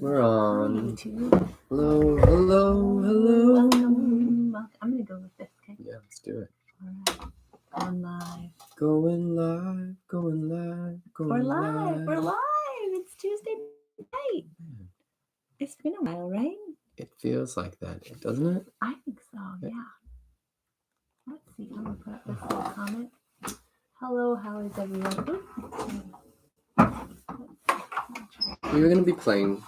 We're on. YouTube. Hello, hello, hello. Welcome. I'm gonna go with this. Okay. Yeah, let's do it. All right. On live. Going live, going live, going live. We're live. It's Tuesday night. It's been a while, right? It feels like that, doesn't it? I think so. Yeah. Let's see. I'm gonna put up this little comment. Hello. How is everyone? We were going to be playing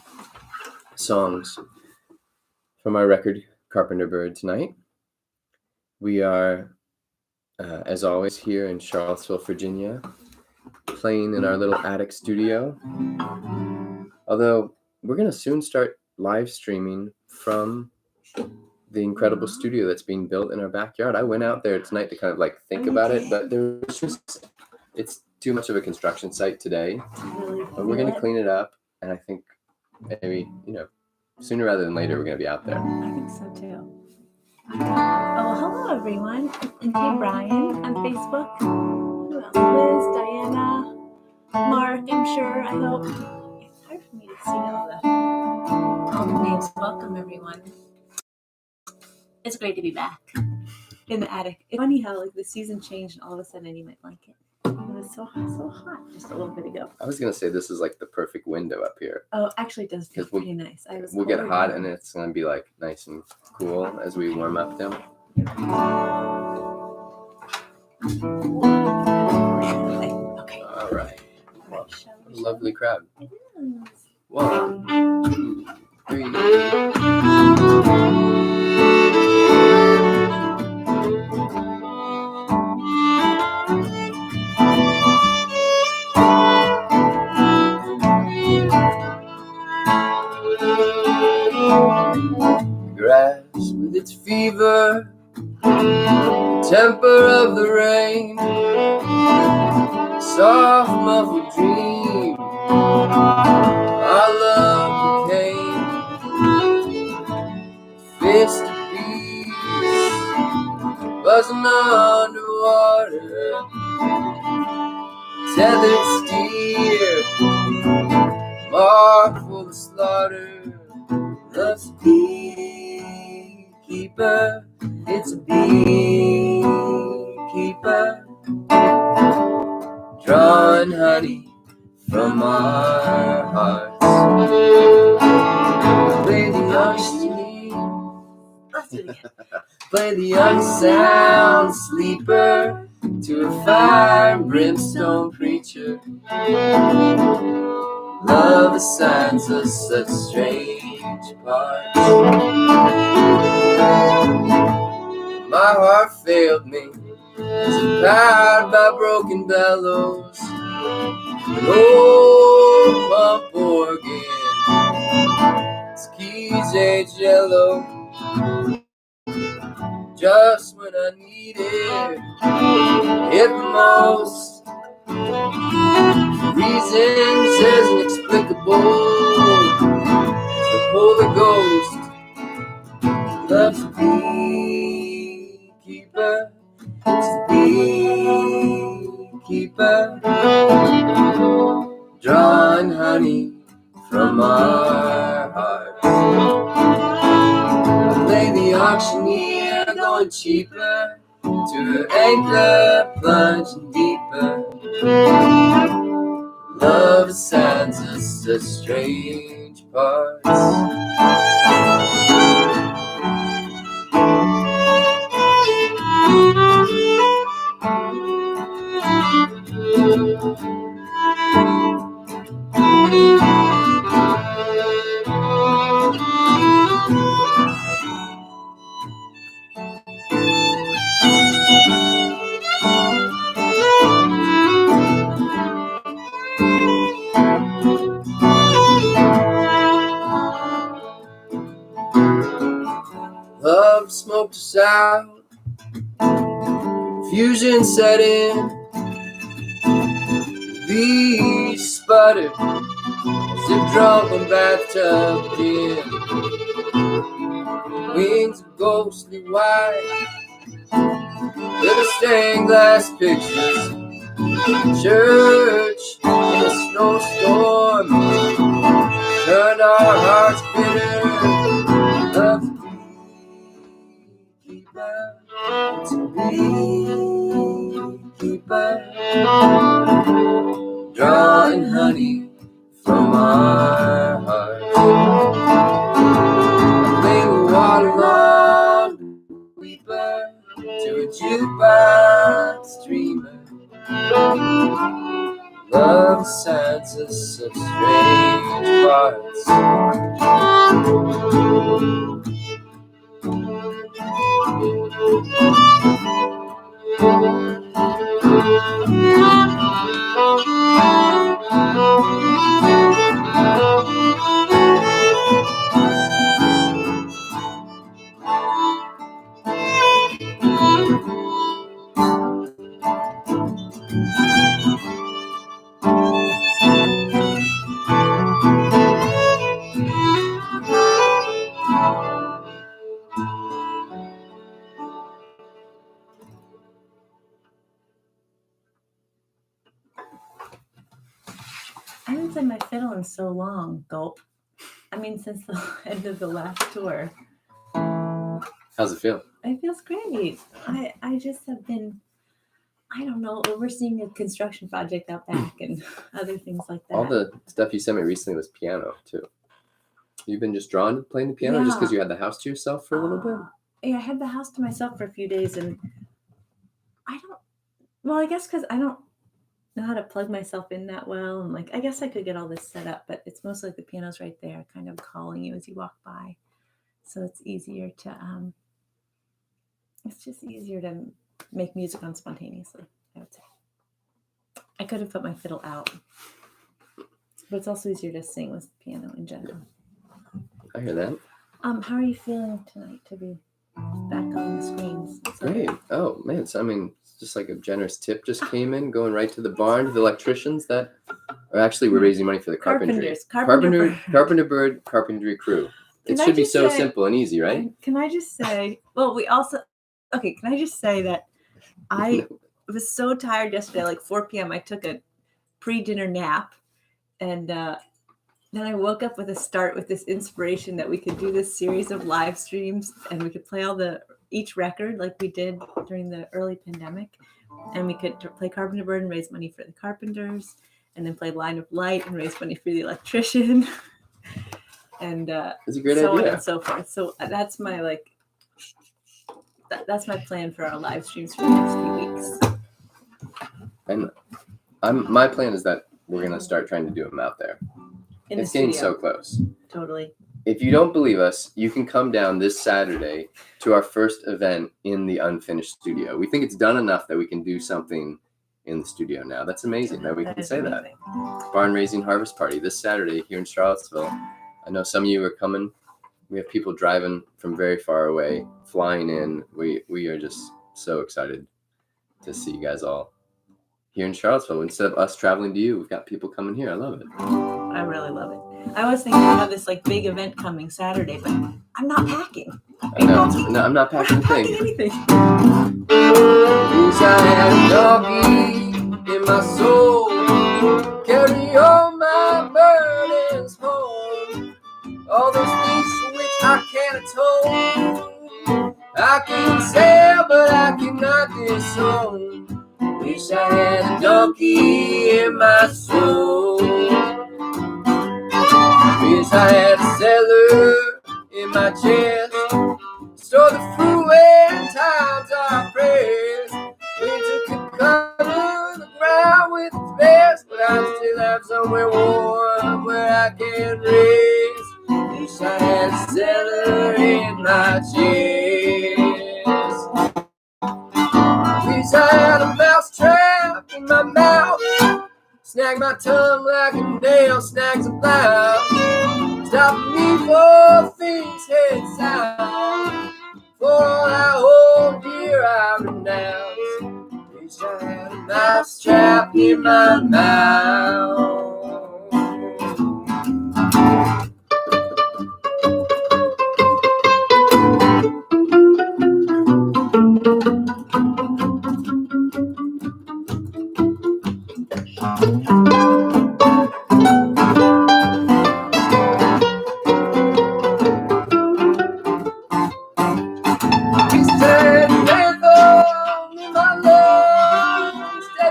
songs from our record, Carpenter Bird, tonight. We are, as always, here in Charlottesville, Virginia, playing in our little attic studio. Although, we're going to soon start live streaming from the incredible studio that's being built in our backyard. I went out there tonight to kind of like think about it, but there's just, it's too much of a construction site today. But we're going to clean it up. And I think maybe, sooner rather than later, we're going to be out there. I think so too. Oh, hello everyone. And hey, Brian on Facebook. Who else? Liz, Diana, Mark, I'm sure. I hope. It's hard for me to see all the names. Welcome everyone. It's great to be back in the attic. It's funny how the season changed and all of a sudden you might like it. It was so hot just a little bit ago. I was going to say this is like the perfect window up here. Oh, actually it does feel pretty nice. We'll get hot and it's going to be like nice and cool as we warm up them. Okay. All right. Well, lovely crowd. It is. 1, 2, 3. Grass with its fever, temper of the rain, soft muffled dream, our love became fist of bees, buzzing underwater, tethered steer, marked for the slaughter. Love's a beekeeper, it's a beekeeper, drawing honey from our hearts. Play the play the unsound sleeper to a fire and brimstone preacher. Love assigns us such strange parts. My heart failed me as it powered by broken bellows. An old pump organ, its keys ain't yellow. Just when I needed it the most. Reasons as inexplicable. The Holy Ghost loves a beekeeper. It's a beekeeper, drawing honey from our hearts. I play the auctioneer, going cheaper to her anchor, plunging deeper. Love assigns us such strange parts. Love smoked us out, confusion set in, bees sputtered as if drunk on bathtub gin. Wings of ghostly white, little stained glass pictures, church in a snowstorm, turned our and honey from our hearts. I play the waterlogged weeper to a jukebox dreamer. Love assigns us such strange parts. I haven't played my fiddle in so long, gulp. I mean, since the end of the last tour. How's it feel? It feels great. I just have been, I don't know, overseeing a construction project out back and other things like that. All the stuff you sent me recently was piano, too. You've been just drawn to playing the piano just because you had the house to yourself for a little bit? Yeah, I had the house to myself for a few days, and I guess because I don't know how to plug myself in that well, and I guess I could get all this set up, but it's mostly like the piano's right there, kind of calling you as you walk by, so it's easier to it's just easier to make music on spontaneously, I would say. I could have put my fiddle out, but it's also easier to sing with piano in general. I hear that. How are you feeling tonight to be back on the screens? Great. Oh man, it's just like a generous tip just came in, going right to the barn, to the electricians that are actually, we're raising money for the carpentry. Carpenter Bird carpentry crew. It should be so simple and easy, right? Can I just say, can I just say that I was so tired yesterday, like 4 p.m. I took a pre-dinner nap, and then I woke up with this inspiration that we could do this series of live streams, and we could play each record like we did during the early pandemic, and we could play Carpenter Bird and raise money for the carpenters, and then play Line of Light and raise money for the electrician, and that's a great so idea. on and so forth. So that's my that's my plan for our live streams for the next few weeks. And my plan is that we're gonna start trying to do them out there. It's getting so close. Totally. If you don't believe us, you can come down this Saturday to our first event in the unfinished studio. We think it's done enough that we can do something in the studio now. That's amazing that we can say that. Barn Raising Harvest Party this Saturday here in Charlottesville. I know some of you are coming. We have people driving from very far away, flying in. We are just so excited to see you guys all here in Charlottesville. Instead of us traveling to you, we've got people coming here. I love it. I really love it. I was thinking I have this big event coming Saturday, but I'm not packing. No, I'm not packing a thing. Anything. Wish I had a doggy in my soul, carry all my burdens home. All those things for which I can't atone. I can sail, but I cannot disown. Wish I had a donkey in my soul. Wish I had a cellar in my chest, store the fruit when times are pressed. Winter could cover the ground with its best, but I still have somewhere warm where I can rest. Wish I had a cellar in my chest. Wish I had a mouse trap in my mouth, snag my tongue like a nail snags a plow. Stop me for things head south, for all I hold dear I renounce. Wish I had a mouse trap in my mouth.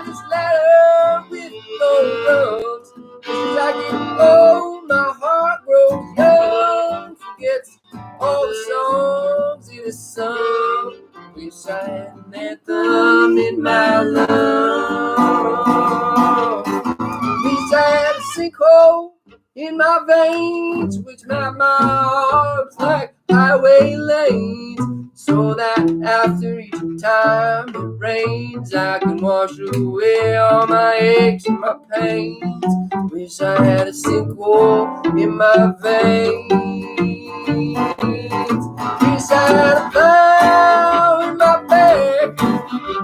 This ladder with no rung. I get old, my heart grows young, forgets all the songs in the sun. Wish I had an anthem in my love. Wish I had a sinkhole in my veins, which map my heart like highway lanes, so that after each time it rains, I can wash away all my aches and my pains. Wish I had a sinkhole in my veins. Wish I had a plow in my back,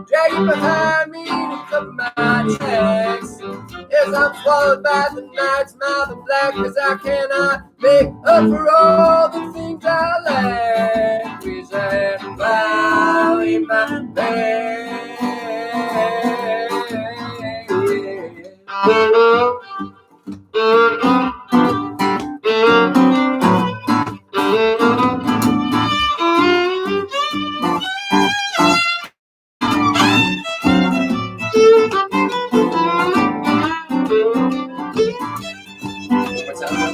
dragging behind me to cover my tracks, as I'm swallowed by the night's mouth of black, cause I cannot make up for all the things I lack. Wish I had a plow in my back. What's that?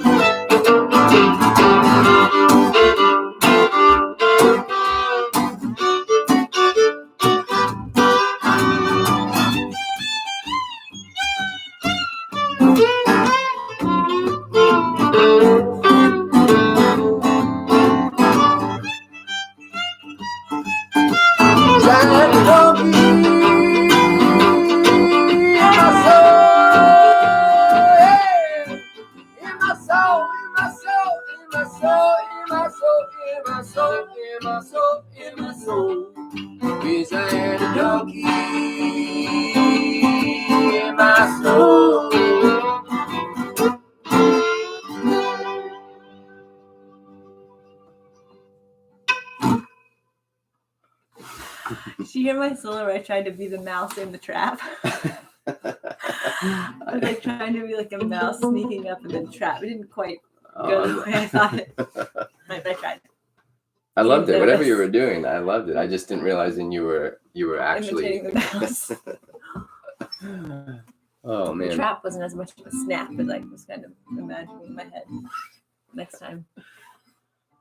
Did you hear my solo where I tried to be the mouse in the trap? I was like trying to be like a mouse sneaking up in the trap. It didn't quite go the way I thought it. But I tried. I loved it. Whatever you were doing, I loved it. I just didn't realize you were actually imitating the mouse. Oh man. The trap wasn't as much of a snap as I was kind of imagining in my head. Next time.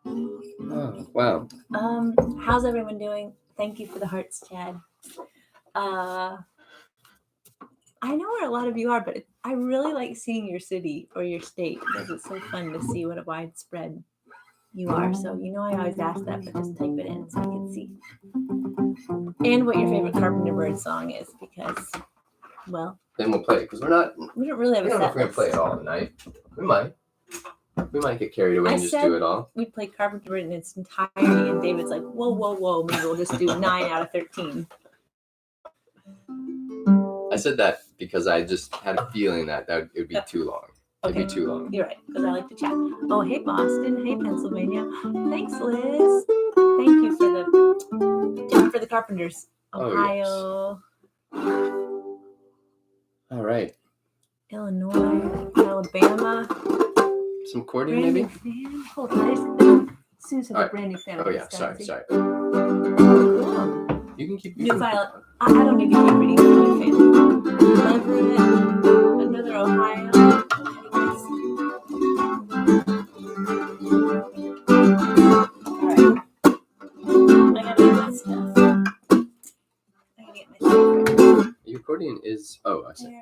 Oh, wow. How's everyone doing? Thank you for the hearts, Chad. I know where a lot of you are, but I really like seeing your city or your state because it's so fun to see what a widespread you are. So I always ask that, but just type it in so I can see. And what your favorite Carpenter Bird song is, because, well, then we'll play it because we don't really have don't a know set if we're gonna play it all tonight. We might get carried away and just do it all. We'd play Carpenter Bird in its entirety, and David's like, whoa, maybe we'll just do 9 out of 13. I said that because I just had a feeling that it would be too long. Okay. It'd be too long. You're right, because I like to chat. Oh, hey, Boston. Hey, Pennsylvania. Thanks, Liz. Thank you for the Carpenters. Ohio. Oh, yes. All right. Illinois. Alabama. Some accordion, Brand maybe? new fan. Hold on. Sue's a brand new fan. Oh, yeah. Sorry. Cool. You can keep... New file. I don't need to keep reading. New fan. Leverett. Another Ohio. Alright. I gotta get my stuff. I gotta get my stuff. Your accordion is... Oh, I see.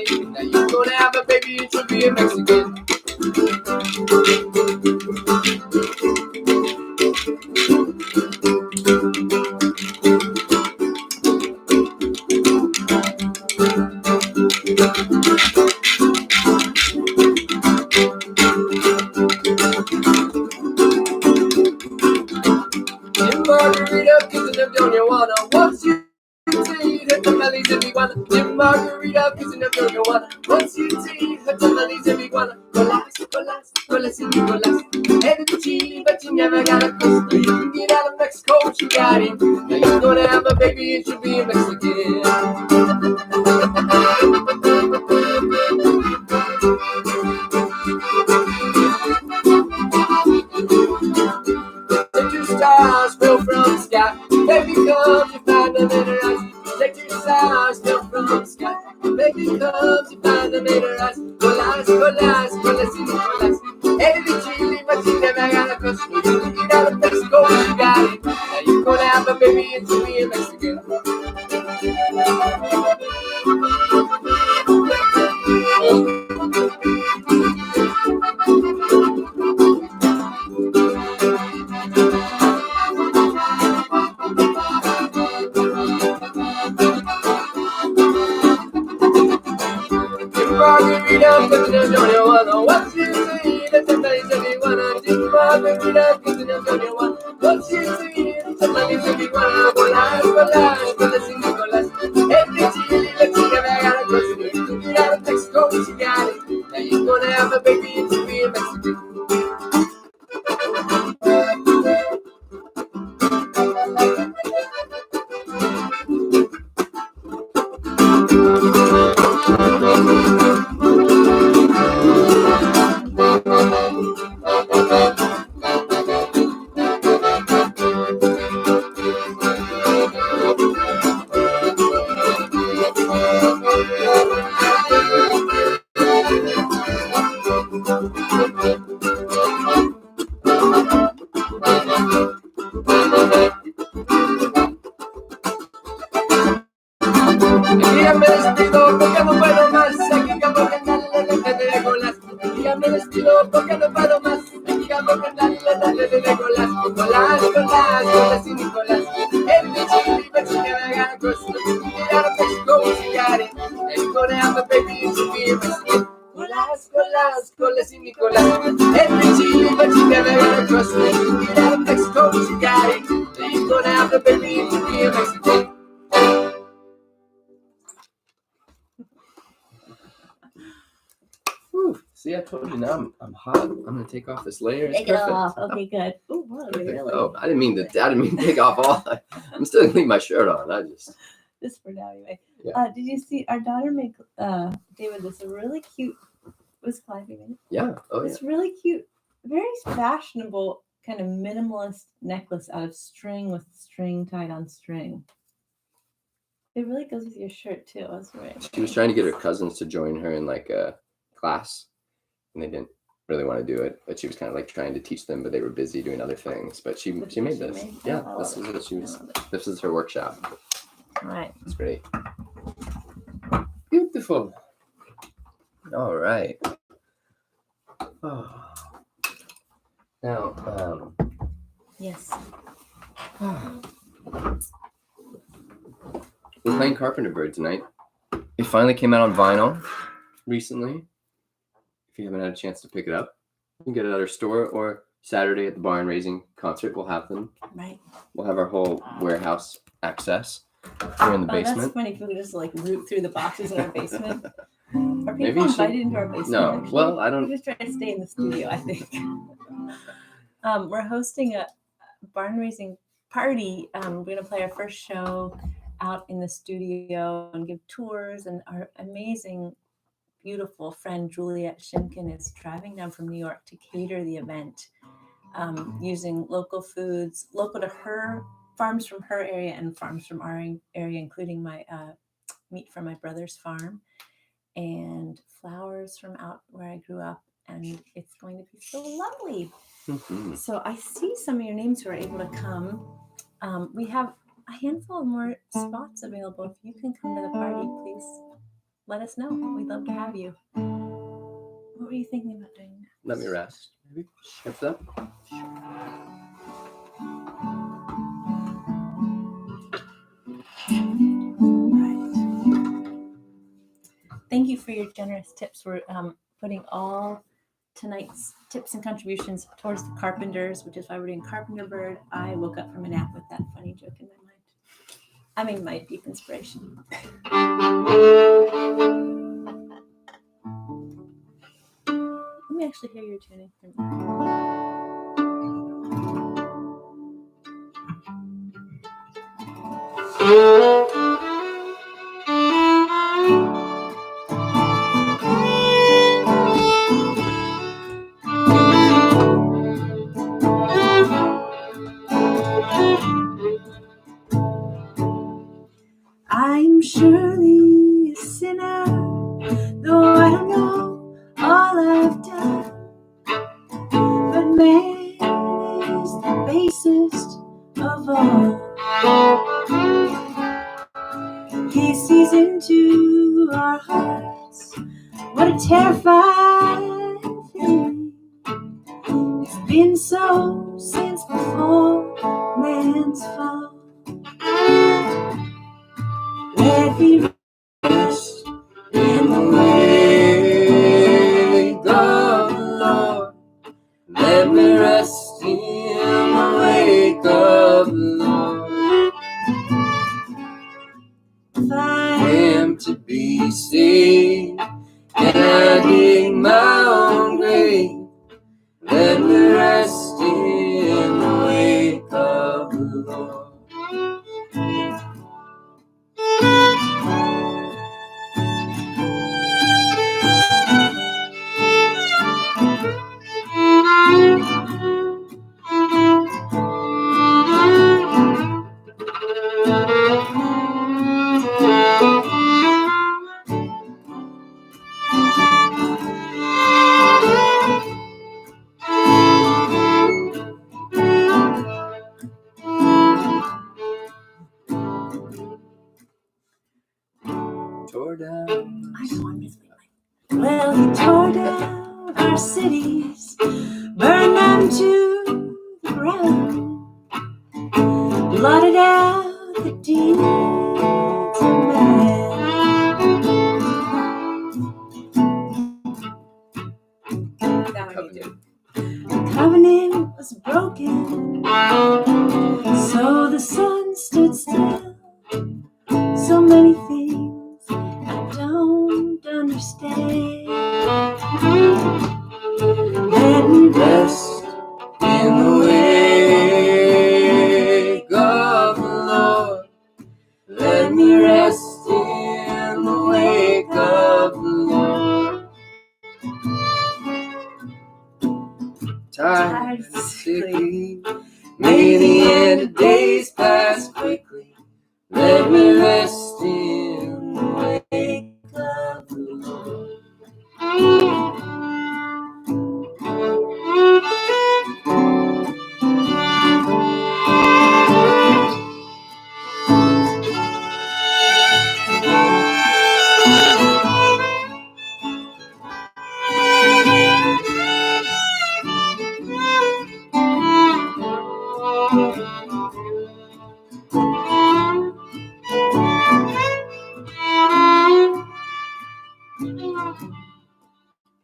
Now you're gonna have a baby, it should be a Mexican. no creo que wanna. One, two, three, her tamales every wanna. Colas and Nicolas. Headed to Chile, but you never got a crust. You can get out of Mexico, she got it. Now you're gonna have a baby, it should be a Mexican. Take 2 stars fell from the sky. Baby, come to find them in her eyes. Take 2 stars fell from the sky. Baby, come to find them in her eyes. Colas and Nicolas. Headed to Chile, but she never got a crust. You can get out of Mexico, she got it. Now you're gonna have a baby, it should be a Mexican. Margarita, cause you know you wanna. What you see, the tamales every wanna. Drink margarita, cause you know you wanna. What you see, the tamales every wanna. Colas and Nicolas. Every Chile, but she never got a crust. You can get out of Mexico, she got it. Now you're gonna have a baby, it should be a Mexican. Ya me despido porque no puedo más. Aquí acabo de darle de colas. Ya me despido porque no puedo más. Aquí acabo de darle de colas. Colas y Nicolás. El de Chile, but you never got a crust. You get out of Mexico, she got it. And you're gonna have a baby, it should be a Mexican. Colas y Nicolás. El de Chile, but you never got a crust. You get out of Mexico, she got it. And you're gonna have a baby, it should be a Mexican. Whew. See, I told you now I'm hot. I'm gonna take off this layer. It's Take it perfect. off. Okay, good. Ooh, wow, Perfect. really? Oh, I didn't mean to take off all. I'm still gonna leave my shirt on. Just for now, anyway. Yeah. Did you see our daughter make David this really cute? Was climbing in. Yeah. Oh yeah. It's really cute, very fashionable kind of minimalist necklace out of string with string tied on string. It really goes with your shirt too. That's right. She was trying to get her cousins to join her in like a class, and they didn't really want to do it. But she was kind of like trying to teach them, but they were busy doing other things. But she made this. Yeah. This is what she was. This is her workshop. All right. It's great. Beautiful. All right. Oh. Now, Yes. we're playing Carpenter Bird tonight. It finally came out on vinyl recently. If you haven't had a chance to pick it up, you can get it at our store, or Saturday at the barn raising concert. We'll have them. Right. We'll have our whole warehouse access here in the That's basement. funny. People just like root through the boxes in our basement. Are Maybe people you should- invited into our basement? No, actually? well, I don't. We just try to stay in the studio, I think. We're hosting a barn raising party. We're going to play our first show out in the studio and give tours. And our amazing, beautiful friend Juliet Shimkin is driving down from New York to cater the event using local foods, local to her, farms from her area and farms from our area, including my meat from my brother's farm and flowers from out where I grew up. And it's going to be so lovely. Mhm. So I see some of your names who are able to come. We have a handful of more spots available. If you can come to the party, please let us know. We'd love to have you. What were you thinking about doing next? Let me rest. Maybe shift up. Right. Thank you for your generous tips. We're putting all tonight's tips and contributions towards the Carpenters, which is why we're doing Carpenter Bird. I woke up from a nap with that funny joke in my mind. I mean, my deep inspiration. actually hear your tuning from there. I'm surely a sinner, though I don't know all I've done. But man is the basest of all. He sees into our hearts. What a terrifying thing. It's been so since before man's fall. Let me rest in the wake of the Lord. Let me rest in the wake of the Lord. If I am to be saved and I dig my own grave, let me rest in the wake of the Lord. Tore down. I know I'm just like. Well, he tore down our cities, burned them to the ground, blotted out the deeds of man. That one you do. The covenant was broken, so the sun stood still. So many things I don't understand. Let me rest in the wake of the Lord. Let me rest in the wake of the Lord. Tired and sickly, may the end of days pass quickly. Let me rest in the wake of the Lord.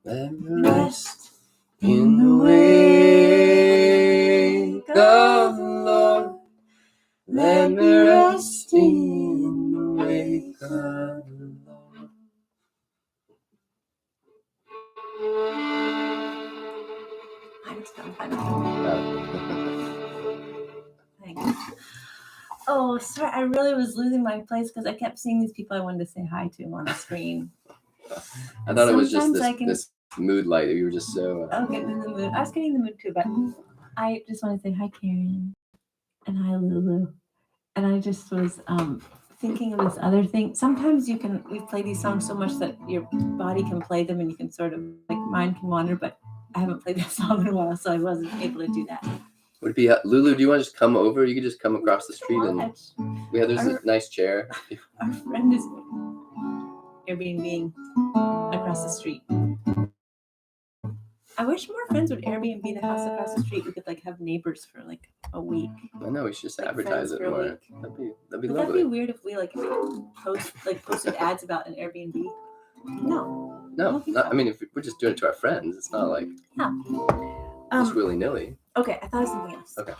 Let me rest in the wake of the Lord. Let me rest in the wake of the Lord. I'm still Thanks. Oh, sorry. I really was losing my place because I kept seeing these people I wanted to say hi to on the screen. I thought it was just this mood light. You were just so... getting in the mood. I was getting in the mood too, but I just want to say hi, Karen, and hi, Lulu. And I just was thinking of this other thing. Sometimes we play these songs so much that your body can play them and you can sort of, like, mind can wander, but I haven't played that song in a while, so I wasn't able to do that. Would it be, Lulu, do you want to just come over? You could just come across the street and... Yeah, there's a nice chair. Our friend is Airbnb across the street. I wish more friends would Airbnb the house across the street. We could have neighbors for a week. I know, we should just advertise it more. That'd be Would lovely. That be weird if we posted ads about an Airbnb? No, I mean, if we're just doing it to our friends, it's not like just willy nilly. Okay, I thought of something else. Okay.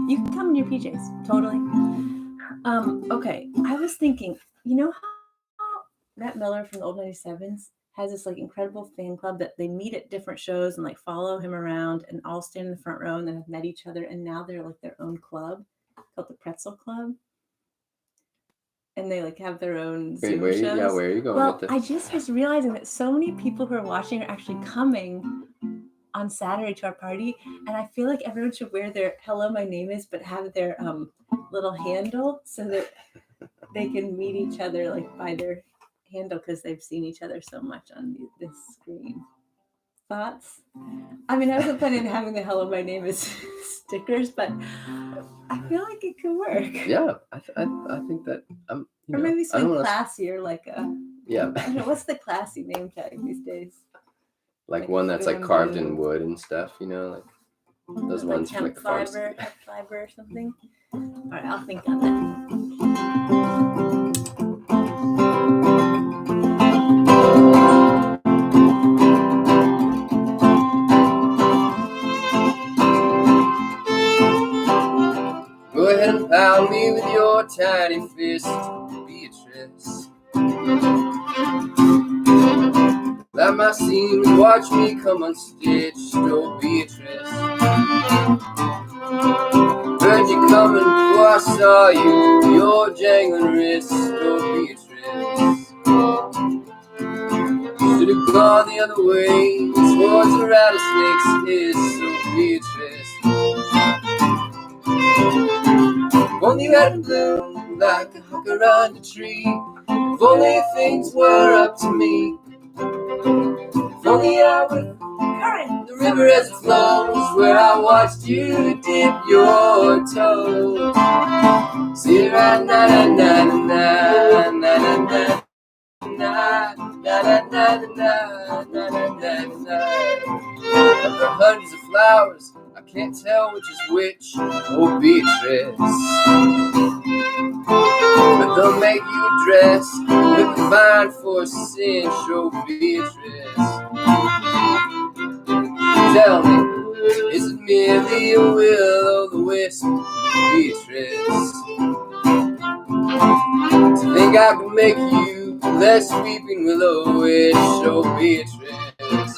You can come in your PJs, totally. Okay, I was thinking, you know how Matt Miller from the old 97s has this like incredible fan club that they meet at different shows and like follow him around and all stand in the front row and then have met each other. And now they're like their own club called the Pretzel Club. And they like have their own Zoom shows. Yeah, where are you going with this? I just was realizing that so many people who are watching are actually coming on Saturday to our party, and I feel like everyone should wear their "Hello, my name is," but have their little handle so that they can meet each other like by their handle because they've seen each other so much on this screen. Thoughts? I mean, I wasn't planning on having the "Hello, my name is" stickers, but I feel like it could work. Yeah, I think that or maybe something classier, like a yeah. I don't know, what's the classy name tag these days? Like one that's like carved in wood and stuff, you know, like those ones from like the farms. Hemp fiber or something. All right, I'll think on that. Go ahead and pound me with your tiny fist, Beatrice. Light my scene and watch me come unstitched, oh Beatrice. Heard you coming before I saw you, your jangling wrist, oh Beatrice. Should have gone the other way towards the rattlesnake's hiss, oh Beatrice. If only you hadn't bloomed like a hooker on a tree. If only things were up to me. If only I would hurry the river as it flows, where I watched you dip your toes. See right na na na na na na na. Na na na na na na na na. There are hundreds of flowers, I can't tell which is which, oh Beatrice. But they'll make you dress with divine for a cinch, oh Beatrice. Tell me, is it merely a will-o'-the-wisp, Beatrice? To think I can make you less weeping willow-ish, oh Beatrice.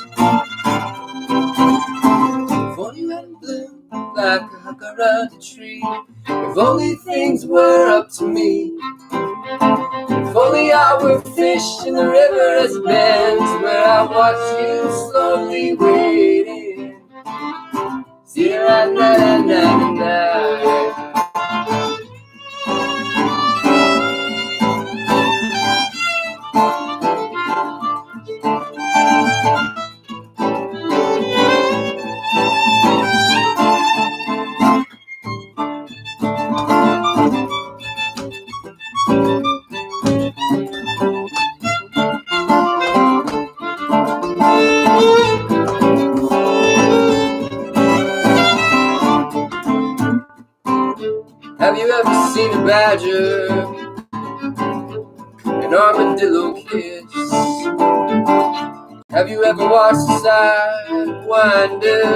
If only you hadn't bloomed like a hooker on a tree. If only things were up to me. If only I were fish in the river as it bends, where I watch you slowly wading. See ra na na na na. Have you ever seen a badger, an armadillo kiss? Have you ever watched a sidewinder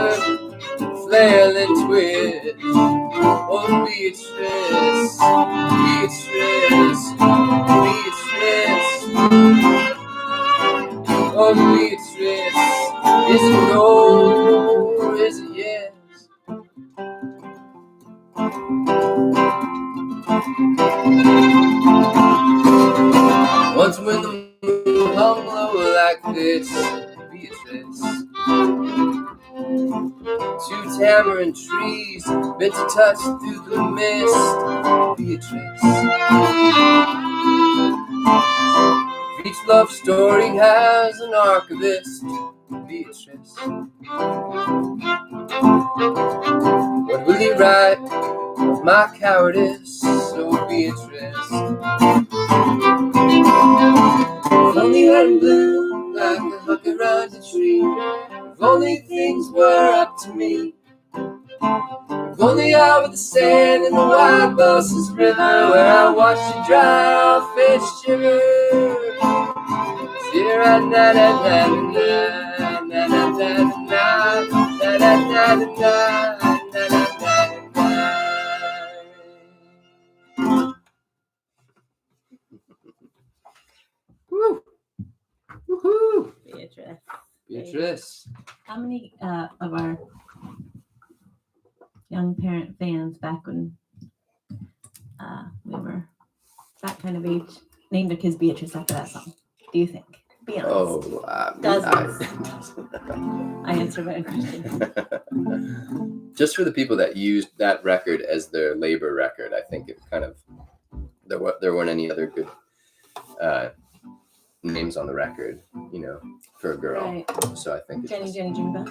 flail and twist? Oh Beatrice, Beatrice, Beatrice. Oh Beatrice, is it no or is it yes? Once when the moon hung low like this, Beatrice, two tamarind trees bent to touch through the mist, Beatrice. Each love story has an archivist, Beatrice. What will he write of my cowardice, oh Beatrice? If only you hadn't bloomed like a hooker on a tree. If only things were up to me. If only I were the sand in the wide Bosses River, where I watched you dry off and shiver. See ra na na na na na na na na na na na na. Woo! Woohoo! Beatrice. How many of our young parent fans back when we were that kind of age named their kids Beatrice after that song? Do you think? Be honest. Dozens. I answered my own question. Just for the people that used that record as their labor record, I think it kind of there weren't any other good names on the record, for a girl. Right. So I think Jenny Jimbo.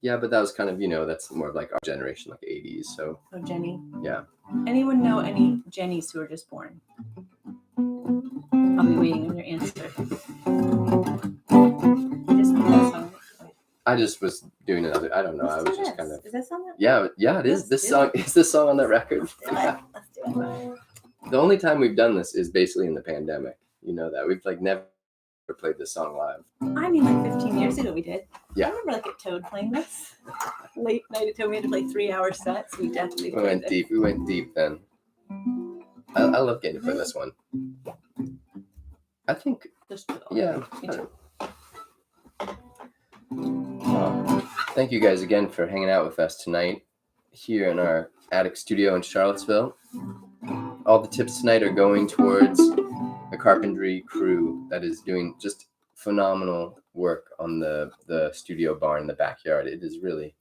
Yeah, but that was kind of, that's more of like our generation, like 80s. So Jenny. Yeah. Anyone know any Jennies who were just born? I'll be waiting on your answer. I just was doing another. I don't know. I was just kind of. Is that song? Yeah, it is. This song is this song on that record. Let's do it. The only time we've done this is basically in the pandemic. You know that we've like never played this song live. I mean, like 15 years ago we did. Yeah. I remember like at Toad playing this late night at Toad. We had to play 3-hour sets. We definitely played went deep. We went deep then. I love getting to play this one. I think. Yeah. Thank you guys again for hanging out with us tonight here in our attic studio in Charlottesville. All the tips tonight are going towards the carpentry crew that is doing just phenomenal work on the studio barn in the backyard. It has really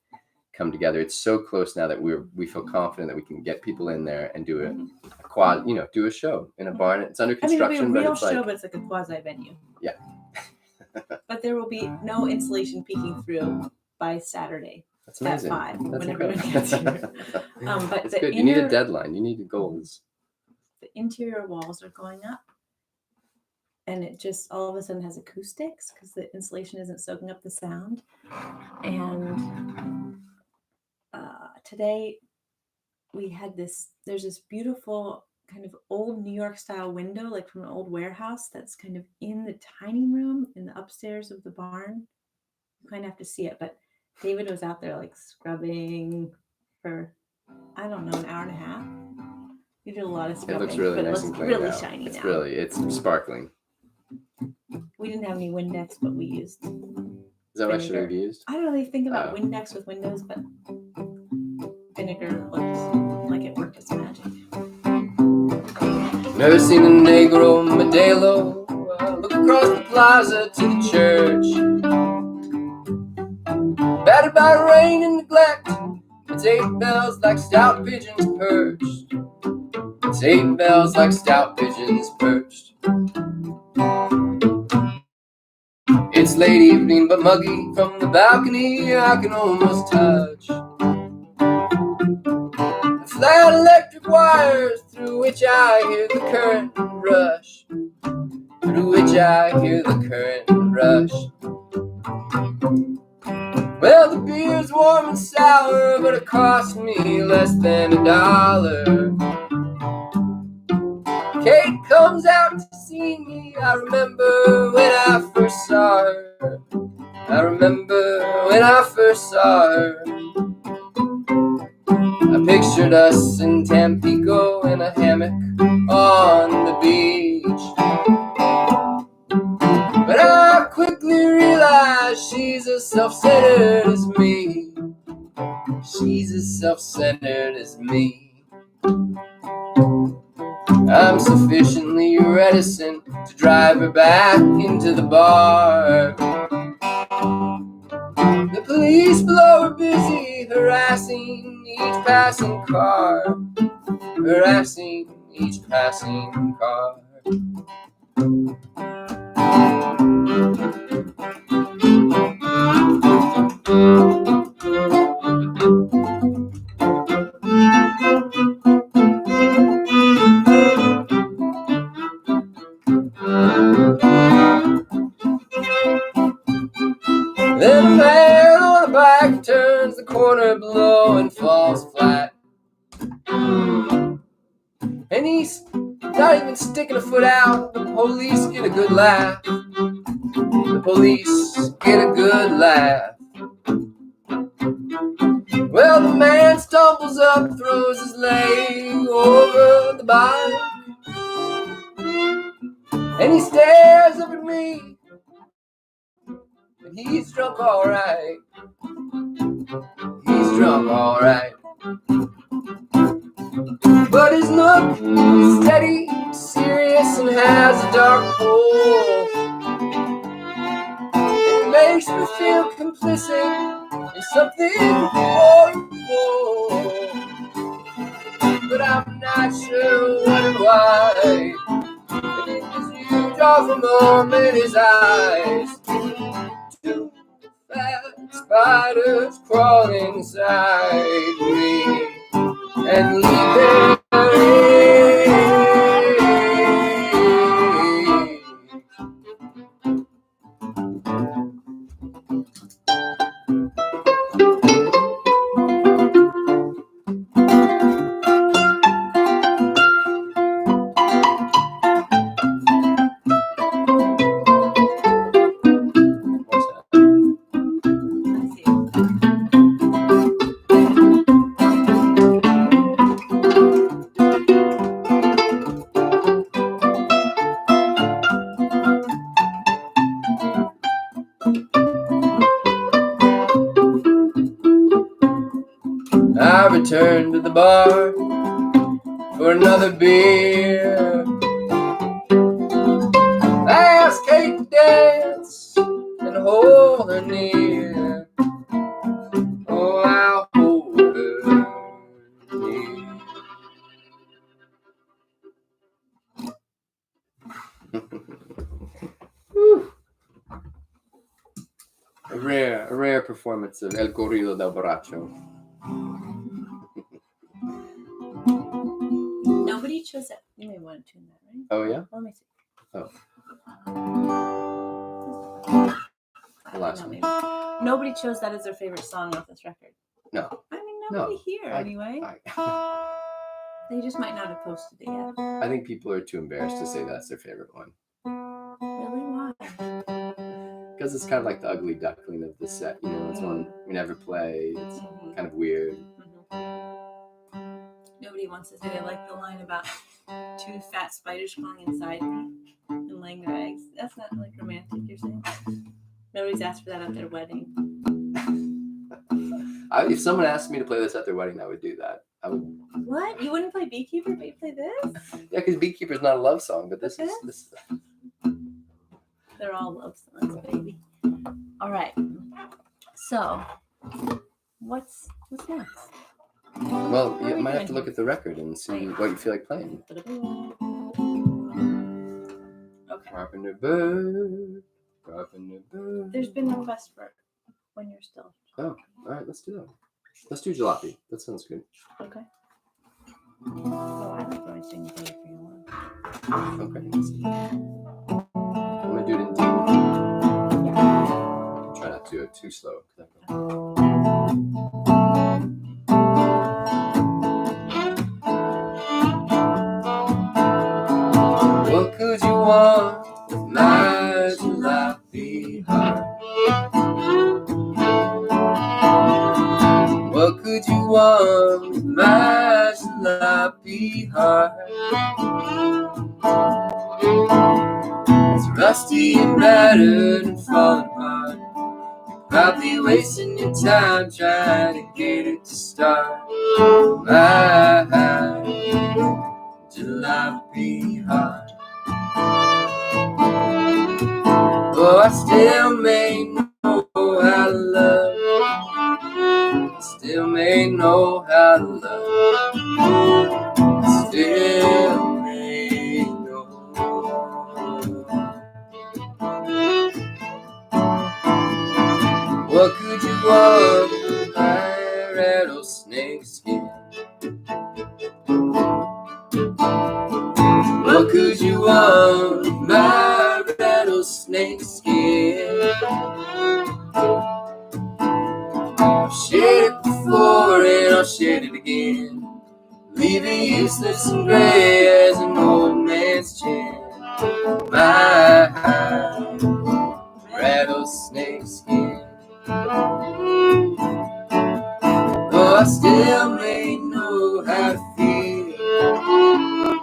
come together. It's so close now that we feel confident that we can get people in there and do do a show in a barn. It's under construction, it'll be a real but show, but it's like a quasi venue. Yeah. But there will be no insulation peeking through by Saturday. That's amazing. At 5. That's whenever incredible. gets here. But it's good. You need a deadline. You need goals. The interior walls are going up, and it just all of a sudden has acoustics because the insulation isn't soaking up the sound. And today we had there's this beautiful kind of old New York style window, like from an old warehouse, that's kind of in the tiny room in the upstairs of the barn. You kind of have to see it, but David was out there like scrubbing for, I don't know, an hour and a half. You did a lot of scrubbing. It looks really nice and clean really now. shiny It's now. It's sparkling. We didn't have any Windex, but we used. Is that what I should have used? I don't really think about Windex with windows, but vinegar looks like it worked its magic. Never seen a Negro Modelo look across the plaza to the church. Battered by rain and neglect, its 8 bells like stout pigeons perched. Its 8 bells like stout pigeons perched. It's late evening but muggy from the balcony I can almost touch. The flat electric wires through which I hear the current rush. Through which I hear the current rush. Well, the beer's warm and sour, but it cost me less than $1. Kate comes out to see me. I remember when I first saw her. I remember when I first saw her. I pictured us in Tampico in a hammock on the beach. But I quickly realized she's as self-centered as me. She's as self-centered as me. I'm sufficiently reticent to drive her back into the bar. The police below are busy harassing each passing car. Harassing each passing car. Then a man on a bike turns the corner below and falls flat. And he's not even sticking a foot out. The police get a good laugh. The police get a good laugh. Well, the man stumbles up, throws his leg over the bike. And he stares up at me He's drunk alright. He's drunk alright. But his look is steady, serious, and has a dark hole. It makes me feel complicit in something horrible. But I'm not sure what and why. And in his huge awful moment in his eyes, two fat spiders crawling inside me and leave their I returned to the bar for another beer. I asked Kate to dance and hold her near. Oh, I'll hold her near. A rare performance of El Corrido del Borracho. Nobody chose that. You may want to tune that, right? Oh, yeah? Let me see. Oh. The last No, one. maybe. Nobody chose that as their favorite song off this record. No. I mean, nobody here, anyway. They just might not have posted it yet. I think people are too embarrassed to say that's their favorite one. Really? Why? Because it's kind of like the ugly duckling of the set. You know, it's one we never play. It's kind of weird. Nobody wants to say they like the line about two fat spiders crawling inside me and laying their eggs. That's not like romantic, you're saying? Nobody's asked for that at their wedding. If someone asked me to play this at their wedding, I would do that. I would. What? You wouldn't play Beekeeper, but you play this? Yeah, because Beekeeper's not a love song, but this is. They're all love songs, baby. All right. So, what's next? Well, you might have to look at the record and see what you feel like playing. Okay. Carpenter Bird. Carpenter Bird. There's been requests for When You're Still. Oh, all right. Let's do that. Let's do Jalopy. That sounds good. Okay. Oh, I like when I sing the for you. Okay. I'm gonna do it in D. Try not to do it too slow. What could you want with my jalopy heart? What could you want with my jalopy heart? It's rusty and battered and falling apart. You're probably wasting your time trying to get it to start. My jalopy heart. Oh, I still may know how to love. Still may know how to love. Still may know. What could you want with my rattlesnake skin? What could you want with my rattlesnake skin? I've shared it before and I'll share it again. Leaving useless and gray as an old man's chin. My rattlesnake skin. Oh, I still may know how to feel.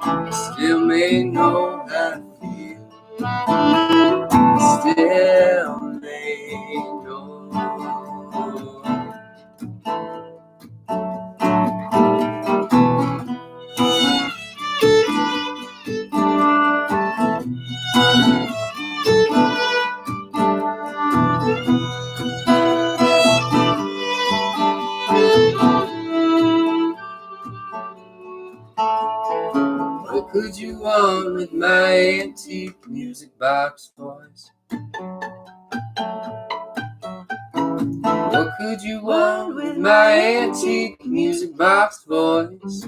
I still may know how to feel. I still may know. antique music box voice. What could you want with my antique music box voice?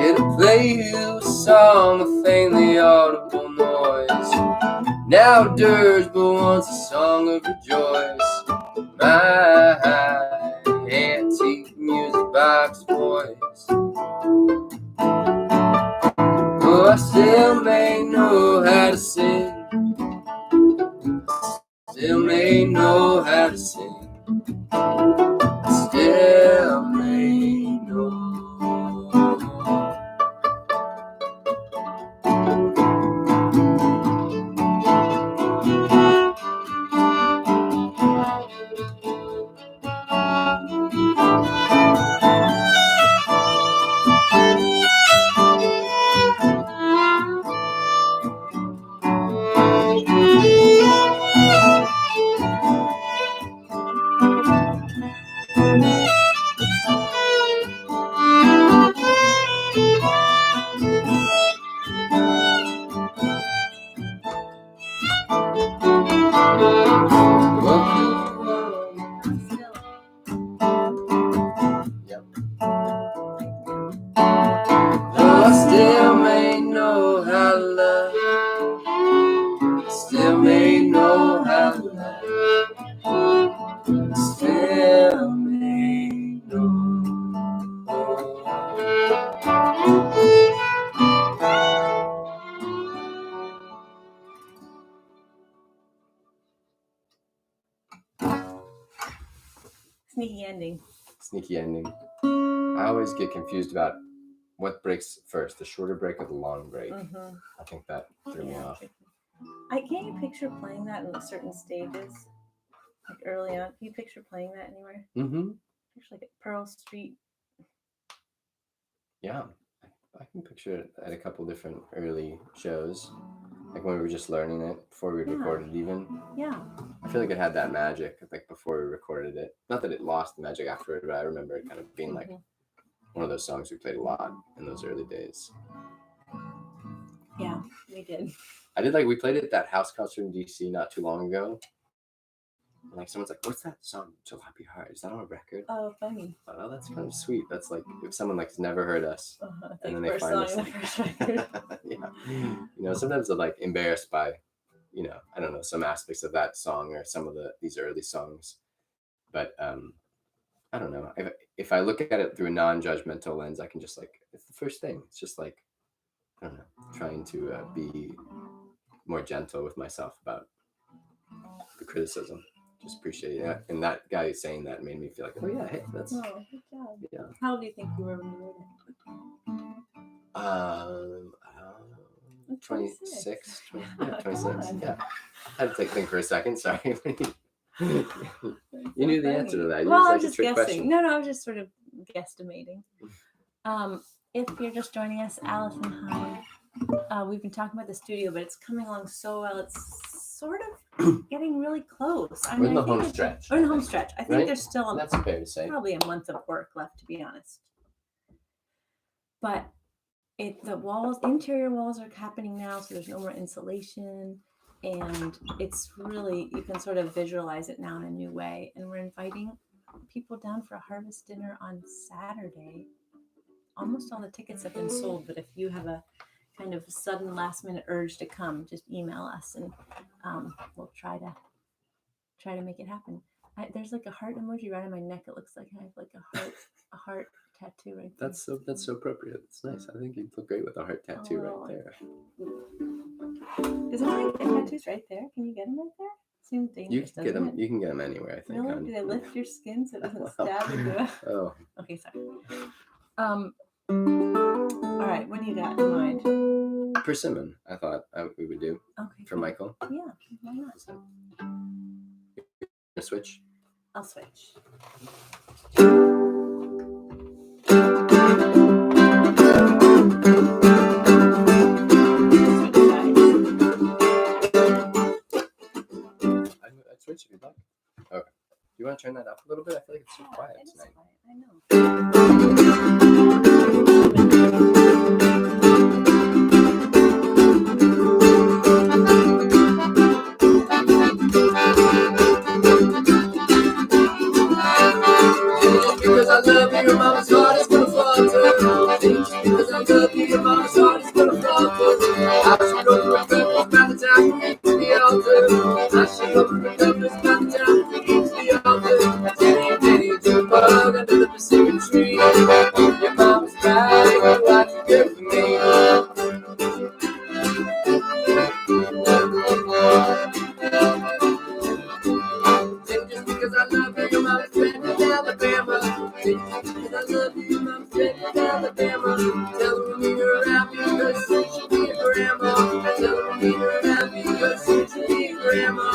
It'll play you a song of faintly audible noise. Now dirge, but once a song of rejoice. My antique music box voice. Oh, I still may know how to sing. Still may know how to sing. Still may know. Still may know how to love. Still may know how to love. Still may know. Sneaky ending. Sneaky ending. I always get confused about what breaks first, the shorter break or the long break. Mm-hmm. I think that threw me off. Can't you picture playing that in certain stages? Like early on. Can you picture playing that anywhere? Mm-hmm. Picture like at Pearl Street. Yeah. I can picture it at a couple different early shows. Like when we were just learning it before we recorded even. Yeah. I feel like it had that magic like before we recorded it. Not that it lost the magic after it, but I remember it kind of being like one of those songs we played a lot in those early days. Yeah, we did. We played it at that house concert in DC not too long ago. And like someone's like, "What's that song? Jalopy Heart? Is that on a record?" Oh, funny. I thought, oh, that's kind of sweet. That's like if someone like has never heard us, and then they first find song us. in the first record. Yeah, you know, sometimes I'm like embarrassed by, you know, I don't know, some aspects of that song or some of these early songs, but I don't know. If I look at it through a non-judgmental lens, I can just like it's the first thing. It's just like I don't know, trying to be more gentle with myself about the criticism. Just appreciate it. And that guy saying that made me feel like, oh yeah, hey, that's Oh, good job. yeah. How old do you think you were when you wrote it? 26. 26. Yeah. I had to think for a second. Sorry. You knew the answer to that. Well, I was just guessing. Question. No, I was just sort of guesstimating. If you're just joining us, Allison, hi. We've been talking about the studio, but it's coming along so well. It's sort of getting really close. We're in the home stretch. We're in the home stretch. I think there's still that's fair to say. Probably a month of work left, to be honest. But the interior walls are happening now, so there's no more insulation. And it's really, you can sort of visualize it now in a new way. And we're inviting people down for a harvest dinner on Saturday. Almost all the tickets have been sold, but if you have a kind of sudden last minute urge to come, just email us and we'll try to make it happen. There's like a heart emoji right on my neck. It looks like I have like a heart tattoo right there. That's so appropriate. It's nice. I think you look great with a heart tattoo right there. Isn't it like the tattoos right there? Can you get them right there? Seems dangerous. You can get them anywhere, I think. Really? Do they lift your skin so it doesn't stab you? Oh. Okay, sorry. All right, what do you got in mind? Persimmon, I thought we would do. Okay. For Michael. Yeah, why not? You switch? I'll switch. I'd switch if you'd like. Okay. Do you want to turn that up a little bit? I feel like it's so quiet tonight. I know. grandma.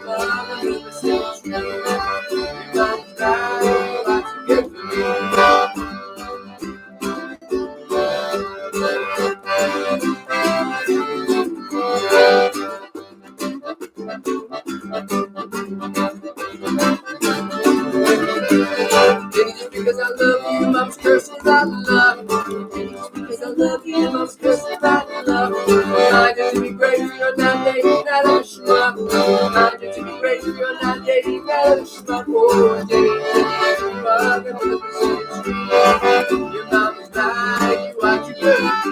Mama, you were still a tree. Your mama's right, what you did for me. Jenny, just because I love you, Mom's cursing about love. Jenny, just because I love you, Mom's cursing about love. Remind her to be grateful you're not dating that other schmuck. Remind her to be grateful you're not dating that other schmuck. Oh, Jenny, bug under the Christmas tree. Your mama's right, you watch your birthday.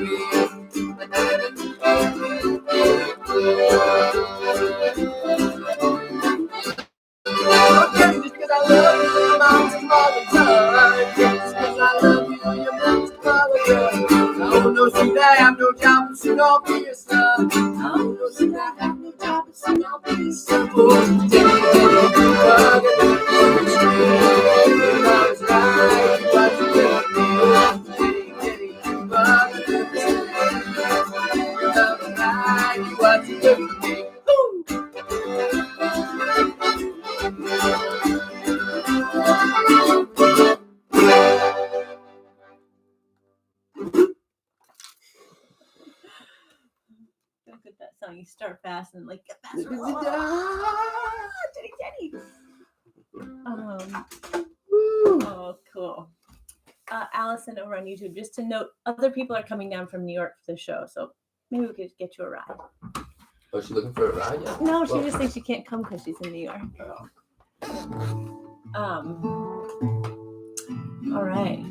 Okay, just because I love you, your mom's a mother time. Just because I love you, your mom's a mother time. Oh, no, should I have no job, but soon I'll be your son. Oh, no, should I have no job, but soon I'll be your son. Oh, Jenny, bug under the Christmas tree. Your mom's right, you watch your birthday. Jenny, bug under the Christmas tree. Your mom's right, you watch your birthday. Look at that song. You start fast and like get faster. Jenny. Oh, cool. Allison over on YouTube. Just to note, other people are coming down from New York for the show, so maybe we could get you a ride. Oh, she's looking for a ride? Yeah. No, she just thinks she can't come because she's in New York. All right.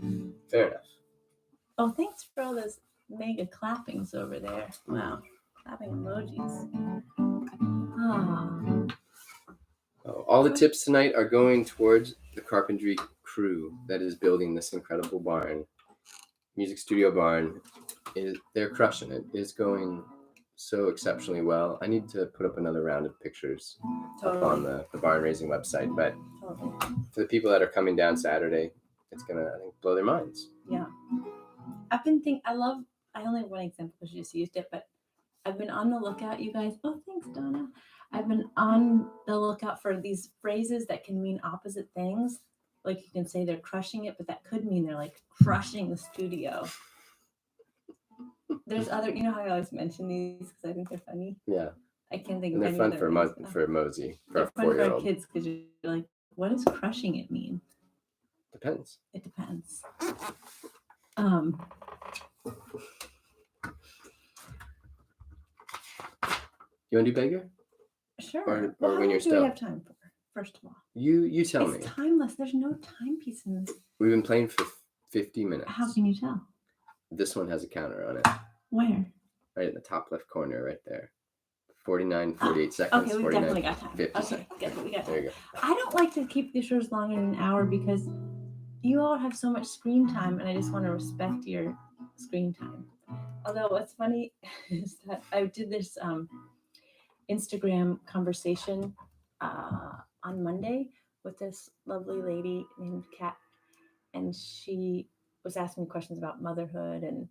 Fair enough. Oh, thanks for all those mega clappings over there. Wow. Clapping emojis. Oh, all the tips tonight are going towards the carpentry crew that is building this incredible barn. Music studio barn. They're crushing it. It's going so exceptionally well. I need to put up another round of pictures up on the barn raising website. But for the people that are coming down Saturday, it's going to, I think, blow their minds. Yeah. I've been thinking, I only have one example because you just used it, but I've been on the lookout, you guys. Oh, thanks, Donna. I've been on the lookout for these phrases that can mean opposite things. Like you can say they're crushing it, but that could mean they're like crushing the studio. There's other, you know how I always mention these because I think they're funny? Yeah. I can't think and of any they're fun other for Mosey, for they're a fun 4-year-old. for our kids because you're like, what does crushing it mean? Depends. It depends. You want to do bigger? Sure. Or when you're still. still. We have time for? First of all, you tell me. It's timeless. There's no timepiece in this. We've been playing for 50 minutes. How can you tell? This one has a counter on it. Where? Right in the top left corner, right there. 49, 48 seconds. Okay, we 49, definitely got time. 50 Okay, seconds. we got time. There you go. I don't like to keep these shows longer than an hour because you all have so much screen time, and I just want to respect your screen time. Although what's funny is that I did this Instagram conversation on Monday with this lovely lady named Kat, and she was asking me questions about motherhood and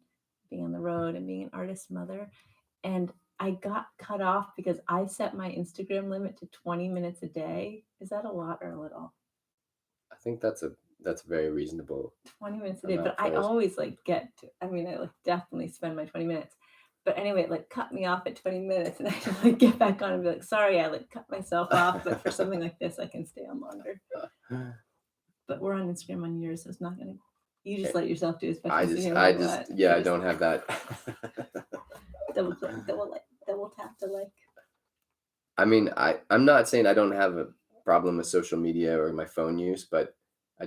being on the road and being an artist mother, and I got cut off because I set my Instagram limit to 20 minutes a day. Is that a lot or a little? I think that's very reasonable. 20 minutes a day, but I always I definitely spend my 20 minutes. But anyway, it cut me off at 20 minutes, and I had to get back on and be like, sorry, I cut myself off, but for something like this, I can stay on longer. But we're on Instagram on yours, so it's not going to, you just let yourself do as much as you I don't have that. double tap to like. I mean, I'm not saying I don't have a problem with social media or my phone use, but I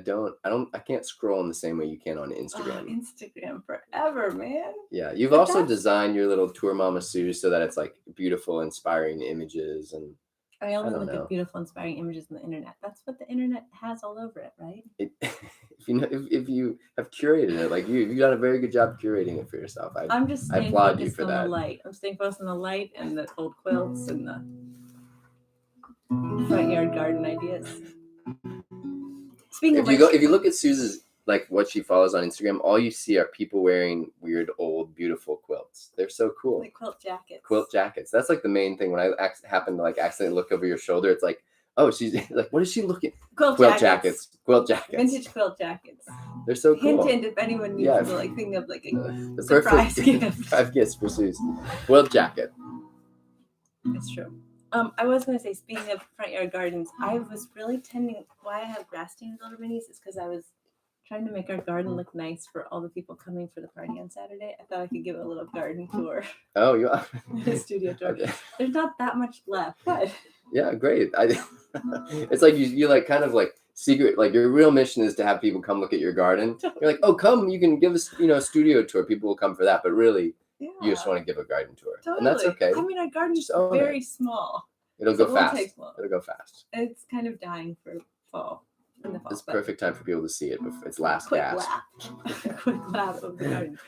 can't scroll in the same way you can on Instagram. Oh, Instagram forever, man. Yeah, you've also designed your little Tour Mama Sue so that it's like beautiful, inspiring images, and I only look at beautiful, inspiring images on the internet. That's what the internet has all over it, right? If you have curated it, like you've done a very good job curating it for yourself. I applaud you for that. The light. I'm staying focused on the light and the old quilts and the front yard garden ideas. If you look at Suze's like what she follows on Instagram, all you see are people wearing weird, old, beautiful quilts. They're so cool. Like quilt jackets. Quilt jackets. That's like the main thing. When I happen to like accidentally look over your shoulder, it's like, oh, she's like, what is she looking? Quilt jackets. Quilt jackets. Vintage quilt jackets. They're so cool. Hint, if anyone needs to like think of like a the surprise perfect gift. 5 gifts for Suze. Quilt jacket. It's true. I was going to say, speaking of front yard gardens, I was really why I have grass stains all over my knees is because I was trying to make our garden look nice for all the people coming for the party on Saturday. I thought I could give a little garden tour. Oh, you are? A studio tour. Okay. There's not that much left, but yeah, great. It's like you like kind of like secret, like your real mission is to have people come look at your garden. You're like, oh, come, you can give us, a studio tour. People will come for that, but really, you just want to give a garden tour, and that's okay. I mean, our garden's very small. It'll go fast. It'll go fast. It's kind of dying for fall. In the fall. It's perfect time for people to see it before its last gasp. Quick lap of the garden.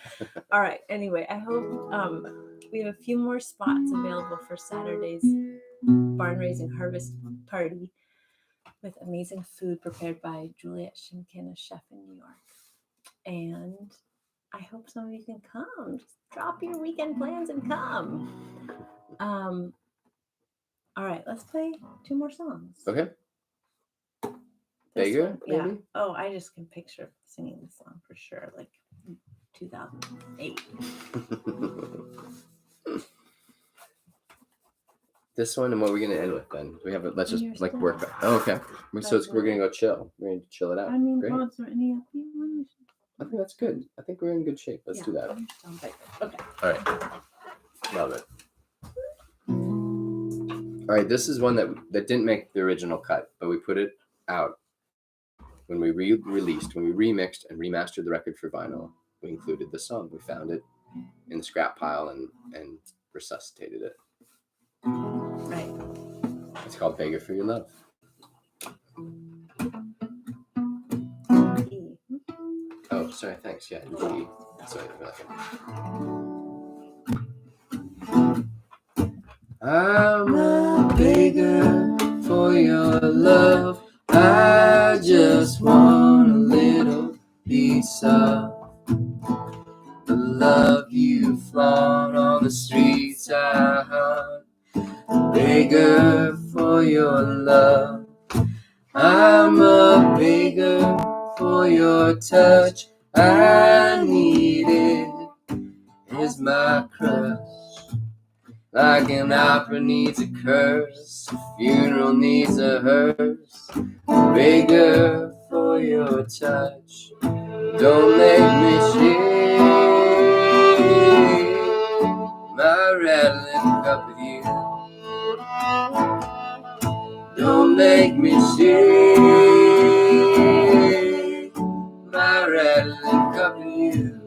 All right. Anyway, I hope we have a few more spots available for Saturday's barn raising harvest party with amazing food prepared by Juliet Shimkin, a chef in New York. And I hope some of you can come. Just drop your weekend plans and come. All right, let's play 2 more songs. Okay. Bigger, maybe? Yeah. Oh, I just can picture singing this song for sure, like 2008. This one, and what we're going to end with then? We have it. Let's just like work. Oh, okay. So we're going to go chill. We're going to chill it out. I mean, great. Is there any upbeat ones? I think that's good. I think we're in good shape. Let's do that. Okay. All right. Love it. All right. This is one that didn't make the original cut, but we put it out when we re-released, when we remixed and remastered the record for vinyl. We included the song. We found it in the scrap pile and resuscitated it. Right. It's called "Beggar for Your Love." Oh, sorry. Thanks. Yeah, G. Sorry. I'm a beggar for your love. I just want a little piece of the love you flaunt on the streets. I hunt, beggar for your love. I'm a beggar for your touch. I need it. Is my crush. Like an opera needs a curse, a funeral needs a hearse. Beggar for your touch. Don't make me shake my rattling cup with you. Don't make me shake my rattling cup with you.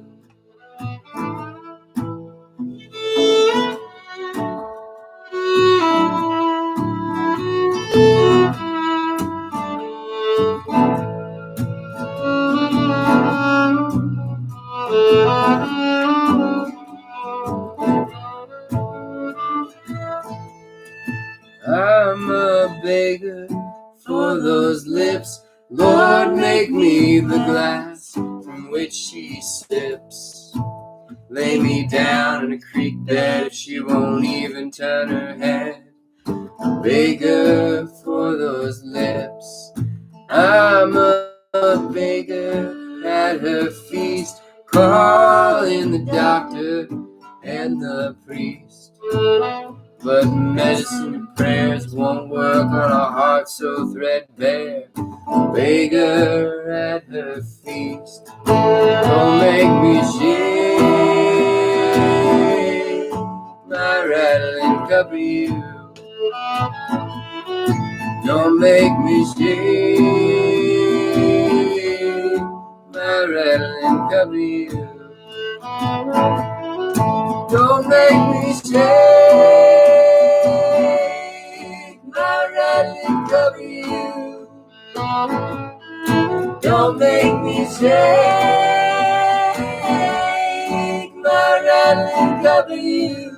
I'm a beggar for those lips. Lord, make me the glass from which she sips. Lay me down in a creek bed if she won't even turn her head. Beggar for those lips. I'm a beggar at her feast, calling the doctor and the priest. But medicine and prayers won't work on a heart so threadbare. Beggar at her feast. Don't make me shake my rattling cup of you. Don't make me shake my rattling cup of you. Don't make me shake my rattling cup of you. Don't make me shake my rattling cup of you.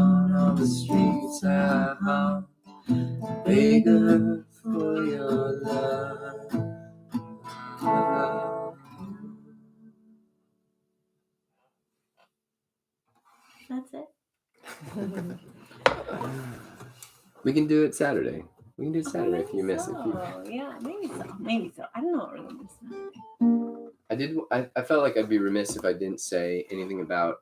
down on the streets I hum, begging for your love. That's it. We can do it Saturday. We can do it Saturday if you miss it. Yeah, maybe so. Maybe so. I don't know what we're gonna do Saturday. I felt like I'd be remiss if I didn't say anything about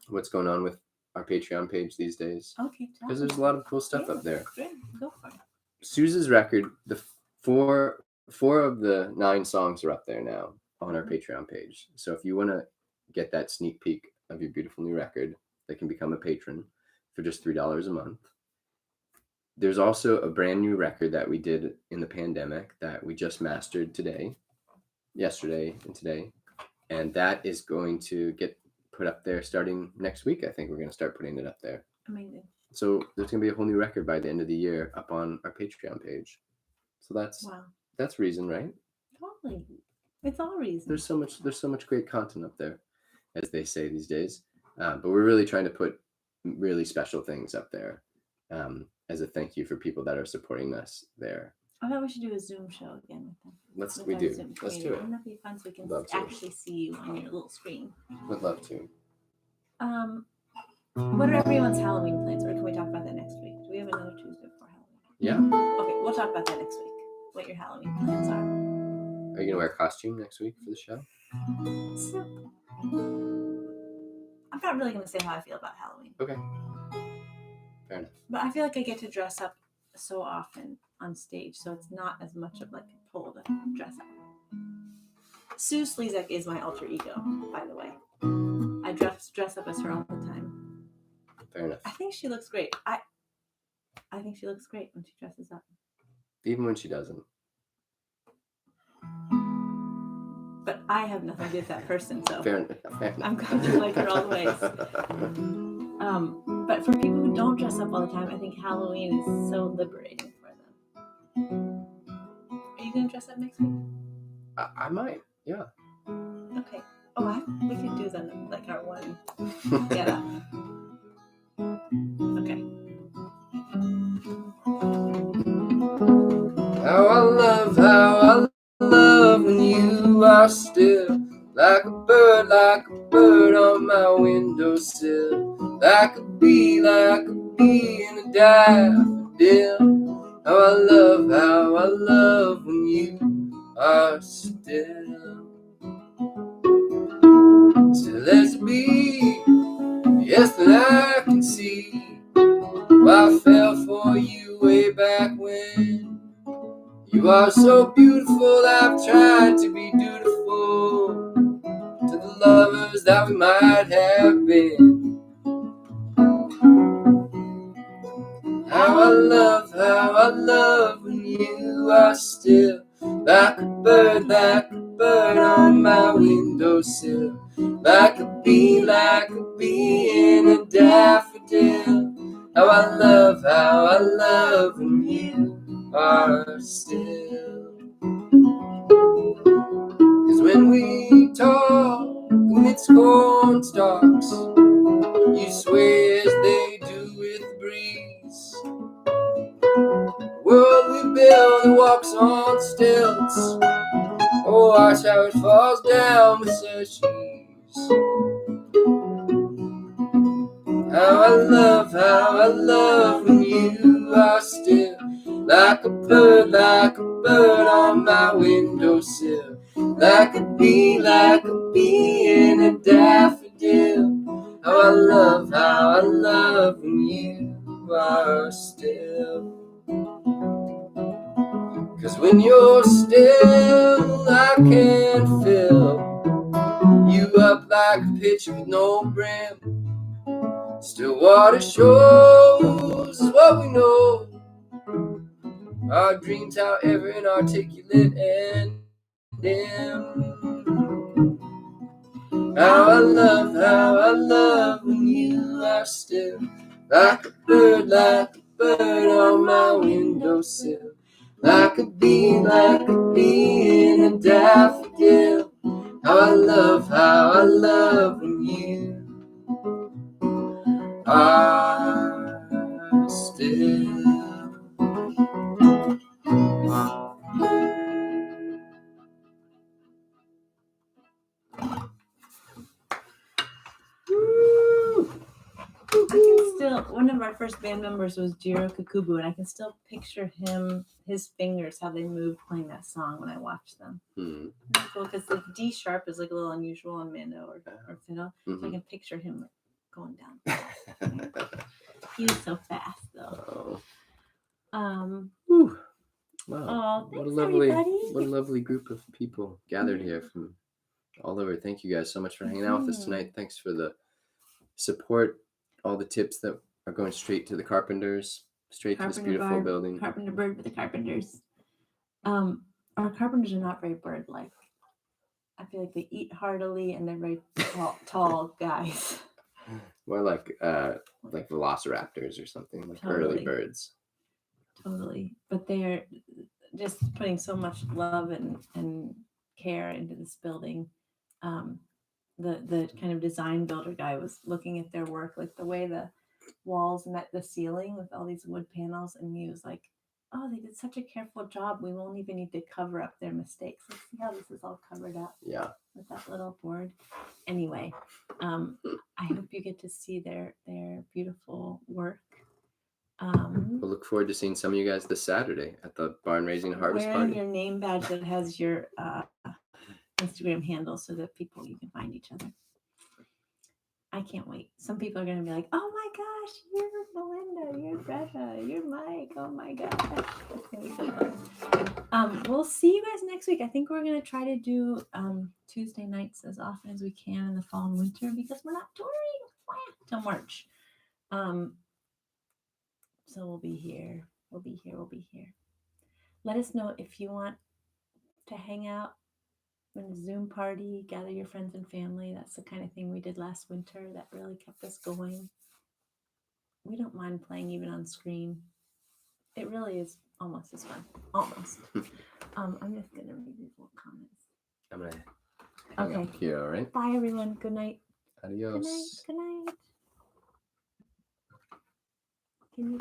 what's going on with our Patreon page these days. Okay, because there's a lot of cool stuff up there. Great, go for it. Suze's record, the four of the 9 songs are up there now on our Patreon page. So if you want to get that sneak peek of your beautiful new record, they can become a patron for just $3 a month. There's also a brand new record that we did in the pandemic that we just mastered yesterday and today. And that is going to get put up there starting next week. I think we're going to start putting it up there. Amazing. So there's going to be a whole new record by the end of the year up on our Patreon page. So that's reason, right? Totally. It's all reason. There's so much great content up there, as they say these days. But we're really trying to put really special things up there as a thank you for people that are supporting us there. I thought we should do a Zoom show again with them. Let's do it. Wouldn't that be fun so we can actually see you on your little screen? Would love to. What are everyone's Halloween plans, or can we talk about that next week? Do we have another Tuesday before Halloween? Yeah. Okay, we'll talk about that next week. What your Halloween plans are. Are you gonna wear a costume next week for the show? So, I'm not really gonna say how I feel about Halloween. Okay. Fair enough. But I feel like I get to dress up so often on stage, so it's not as much of like a pull to dress up. Sue Slezak is my alter ego, by the way. I dress up as her all the time. Fair enough. I think she looks great. I think she looks great when she dresses up. Even when she doesn't. But I have nothing to do with that person, so fair enough. I'm going to like her all the ways. But for people who don't dress up all the time, I think Halloween is so liberating for them. Are you going to dress up next week? I might, yeah. Okay. Oh, we could do that like our one get up. Okay. How I love when you are still like a bird on my windowsill, like a bee in a daffodil. How I love when you are still. Still as be, yes, that I can see. I fell for you way back when. You are so beautiful, I've tried to be dutiful to the lovers that we might have been. How I love when you are still like a bird on my windowsill, like a bee in a daffodil. How I love when you are still. 'Cause when we talk amidst corn stalks, you sway as they do with the breeze. The world we build walks on stilts. Oh, watch how it falls down with such ease. How I love when you are still like a bird on my windowsill, like a bee in a daffodil. How I love when you are still. 'Cause when you're still, I can fill you up like a pitcher with no brim. Still water shows is what we know. Our dreams, however inarticulate and dim. How I love when you are still like a bird on my windowsill, like a bee in a daffodil. How I love when you are One of our first band members was Jiro Kakubu, and I can still picture his fingers, how they moved playing that song when I watched them. Hmm. Really cool, because the D sharp is like a little unusual on mando or fiddle, so I can picture him like going down. He was so fast though. Wow. Oh, thanks, What a everybody. lovely group of people gathered here from all over. Thank you guys so much for hanging out with us tonight. Thanks for the support, all the tips that are going straight to the carpenters, straight to this beautiful building. Carpenter Bird with the carpenters. Our carpenters are not very bird-like. I feel like they eat heartily and they're very tall guys. More like velociraptors or something, like early birds. Totally. But they are just putting so much love and care into this building. The kind of design builder guy was looking at their work, like the way the walls met the ceiling with all these wood panels, and he was like, oh, they did such a careful job, we won't even need to cover up their mistakes. Let's see how this is all covered up. Yeah. With that little board. Anyway, I hope you get to see their beautiful work. We'll look forward to seeing some of you guys this Saturday at the Barn Raising Harvest wearing Party. Your name badge that has your Instagram handle so that you can find each other. I can't wait. Some people are going to be like, oh my gosh, you're Melinda, you're Greta, you're Mike. Oh my gosh. It's going to be so fun. We'll see you guys next week. I think we're going to try to do Tuesday nights as often as we can in the fall and winter because we're not touring till March. So we'll be here. We'll be here. Let us know if you want to hang out in a Zoom party, gather your friends and family. That's the kind of thing we did last winter that really kept us going. We don't mind playing even on screen. It really is almost as fun. Almost. I'm just going to read these little comments. I'm going to hang up here, all right? Bye, everyone. Good night. Adios. Good night. Good night. Can you